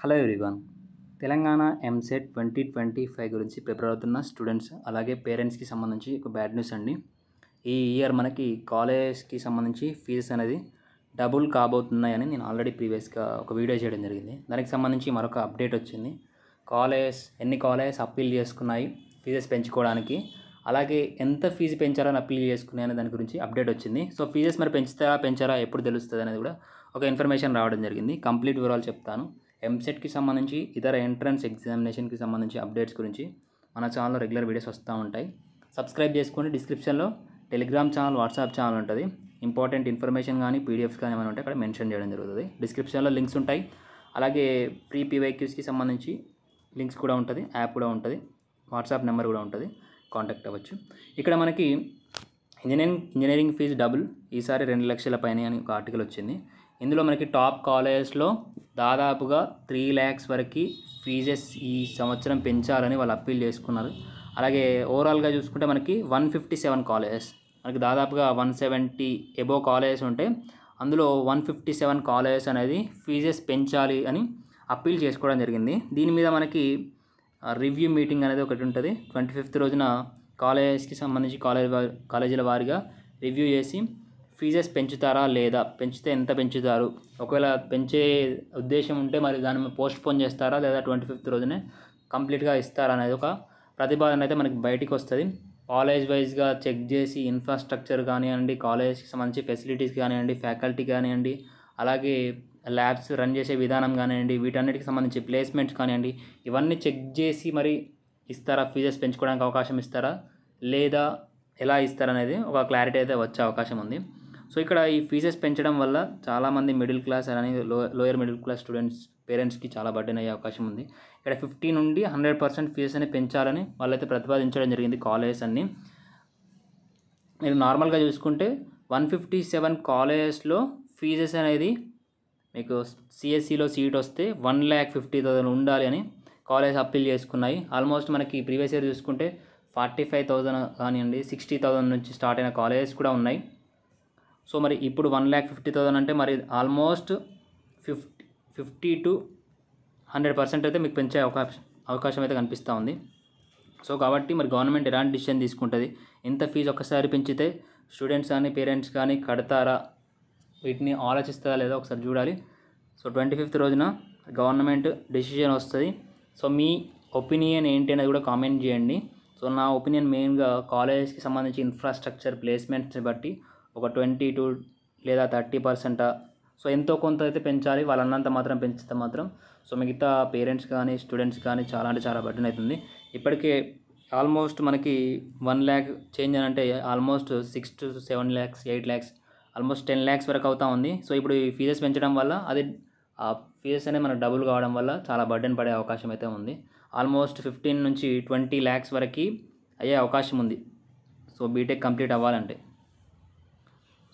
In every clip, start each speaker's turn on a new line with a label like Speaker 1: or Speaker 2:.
Speaker 1: Hello everyone. Telangana EAMCET 2025 గురించి prepare అవుతున్న students అలాగే పేరెంట్స్కి సంబంధించి ఒక బ్యాడ్ న్యూస్ అండి. ఈ ఇయర్ మనకి కాలేజ్కి సంబంధించి ఫీజెస్ అనేది డబుల్ కాబోతున్నాయని నేను ఆల్రెడీ ప్రీవియస్గా ఒక వీడియో చేయడం జరిగింది. దానికి సంబంధించి మరొక అప్డేట్ వచ్చింది. ఎన్ని కాలేజ్ అప్పీల్ చేసుకున్నాయి ఫీజెస్ పెంచుకోవడానికి, అలాగే ఎంత ఫీజు పెంచాలని అప్పీల్ చేసుకున్నాయి అనే దాని గురించి అప్డేట్ వచ్చింది. సో ఫీజెస్ మరి పెంచారా ఎప్పుడు తెలుస్తుంది అనేది కూడా ఒక ఇన్ఫర్మేషన్ రావడం జరిగింది. కంప్లీట్ వివరాలు చెప్తాను. ఎంసెట్కి సంబంధించి ఇతర ఎంట్రన్స్ ఎగ్జామినేషన్కి సంబంధించి అప్డేట్స్ గురించి మన ఛానల్లో రెగ్యులర్ వీడియోస్ వస్తూ ఉంటాయి. సబ్స్క్రైబ్ చేసుకోండి. డిస్క్రిప్షన్లో టెలిగ్రామ్ ఛానల్, వాట్సాప్ ఛానల్ ఉంటుంది. ఇంపార్టెంట్ ఇన్ఫర్మేషన్ కానీ పీడిఎఫ్స్ కానీ ఏమైనా ఉంటే అక్కడ మెన్షన్ చేయడం జరుగుతుంది. డిస్క్రిప్షన్లో లింక్స్ ఉంటాయి. అలాగే ఫ్రీ పీవైక్యూస్కి సంబంధించి లింక్స్ కూడా ఉంటుంది, యాప్ కూడా ఉంటుంది, వాట్సాప్ నెంబర్ కూడా ఉంటుంది, కాంటాక్ట్ అవ్వచ్చు. ఇక్కడ మనకి ఇంజనీరింగ్ ఫీజు డబుల్, ఈసారి 2 లక్షల పైన అని ఒక ఆర్టికల్ వచ్చింది. ఇందులో మనకి టాప్ కాలేజెస్లో దాదాపుగా 3 lakhs వరకు ఫీజెస్ ఈ సంవత్సరం పెంచాలని వాళ్ళు అప్పీల్ చేసుకున్నారు. అలాగే ఓవరాల్గా చూసుకుంటే మనకి 157 కాలేజెస్, మనకి దాదాపుగా 170 ఎబో కాలేజెస్ ఉంటే అందులో 157 కాలేజెస్ అనేది ఫీజెస్ పెంచాలి అని అప్పీల్ చేసుకోవడం జరిగింది. దీని మీద మనకి రివ్యూ మీటింగ్ అనేది ఒకటి ఉంటుంది. 25th రోజున కాలేజ్కి సంబంధించి కాలేజీల వారీగా రివ్యూ చేసి ఫీజెస్ పెంచుతారా లేదా, పెంచితే ఎంత పెంచుతారు, ఒకవేళ పెంచే ఉద్దేశం ఉంటే మరి దాన్ని పోస్ట్పోన్ చేస్తారా లేదా 25th రోజునే కంప్లీట్గా ఇస్తారా అనేది ఒక ప్రతిపాదన అయితే మనకి బయటికి వస్తుంది. కాలేజ్ వైజ్గా చెక్ చేసి ఇన్ఫ్రాస్ట్రక్చర్ కానివ్వండి, కాలేజ్కి సంబంధించి ఫెసిలిటీస్ కానివ్వండి, ఫ్యాకల్టీ కానివ్వండి, అలాగే ల్యాబ్స్ రన్ చేసే విధానం కానివ్వండి, వీటన్నిటికి సంబంధించి ప్లేస్మెంట్స్ కానివ్వండి, ఇవన్నీ చెక్ చేసి మరి ఇస్తారా, ఫీజెస్ పెంచుకోవడానికి అవకాశం ఇస్తారా లేదా ఎలా ఇస్తారనేది ఒక క్లారిటీ అయితే వచ్చే అవకాశం ఉంది. సో ఇక్కడ ఈ ఫీజెస్ పెంచడం వల్ల చాలామంది మిడిల్ క్లాస్ అని లోయర్ మిడిల్ క్లాస్ స్టూడెంట్స్ పేరెంట్స్కి చాలా బర్డెన్ అయ్యే అవకాశం ఉంది. ఇక్కడ 50 నుండి 100% ఫీజెస్ అనేది పెంచాలని వాళ్ళైతే ప్రతిపాదించడం జరిగింది కాలేజెస్ అన్ని. మీరు నార్మల్గా చూసుకుంటే 157 కాలేజెస్లో ఫీజెస్ అనేది మీకు సిఎస్సిలో సీట్ వస్తే 1,50,000 ఉండాలి అని కాలేజ్ అప్పీల్ చేసుకున్నాయి. ఆల్మోస్ట్ మనకి ప్రీవియస్ ఇయర్ చూసుకుంటే 45,000 కానివ్వండి, 60,000 నుంచి స్టార్ట్ అయిన కాలేజెస్ కూడా ఉన్నాయి. సో మరి ఇప్పుడు 1,50,000 అంటే మరి ఆల్మోస్ట్ 50 to 100% అయితే మీకు పెంచే అవకాశం అయితే కనిపిస్తూ ఉంది. సో కాబట్టి మరి గవర్నమెంట్ ఎలాంటి డిసిషన్ తీసుకుంటుంది, ఎంత ఫీజు ఒక్కసారి పెంచితే స్టూడెంట్స్ కానీ పేరెంట్స్ కానీ కడతారా, వీటిని ఆలోచిస్తుందా లేదా ఒకసారి చూడాలి. సో 25th రోజున గవర్నమెంట్ డెసిషన్ వస్తుంది. సో మీ ఒపీనియన్ ఏంటి అనేది కూడా కామెంట్ చేయండి. సో నా ఒపీనియన్ మెయిన్గా కాలేజ్కి సంబంధించి ఇన్ఫ్రాస్ట్రక్చర్ ప్లేస్మెంట్స్ని బట్టి ఒక 22 లేదా 30%, సో ఎంతో కొంత అయితే పెంచాలి. వాళ్ళు అన్నంత మాత్రం పెంచితే మాత్రం సో మిగతా పేరెంట్స్ కానీ స్టూడెంట్స్ కానీ చాలా బర్డెన్ అవుతుంది. ఇప్పటికే ఆల్మోస్ట్ మనకి 1 lakh చేంజ్ అని అంటే almost 6 to 7 lakhs, 8 lakhs, almost 10 lakhs వరకు అవుతూ ఉంది. సో ఇప్పుడు ఈ ఫీజెస్ పెంచడం వల్ల అది ఆ ఫీజెస్ అనేది మనకు డబుల్ కావడం వల్ల చాలా బర్డెన్ పడే అవకాశం అయితే ఉంది. ఆల్మోస్ట్ 15 నుంచి 20 lakhs వరకు అయ్యే అవకాశం ఉంది. సో బీటెక్ కంప్లీట్ అవ్వాలంటే.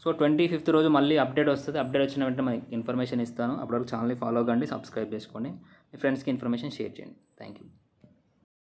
Speaker 1: సో 25th రోజు మళ్ళీ అప్డేట్ వస్తుంది. అప్డేట్ వచ్చిన వెంటనే మనకి ఇన్ఫర్మేషన్ ఇస్తాను. అప్పటివరకు ఛానల్ని ఫాలో కండి, సబ్స్క్రైబ్ చేసుకోండి, మీ ఫ్రెండ్స్కి ఇన్ఫర్మేషన్ షేర్ చేయండి. Thank you.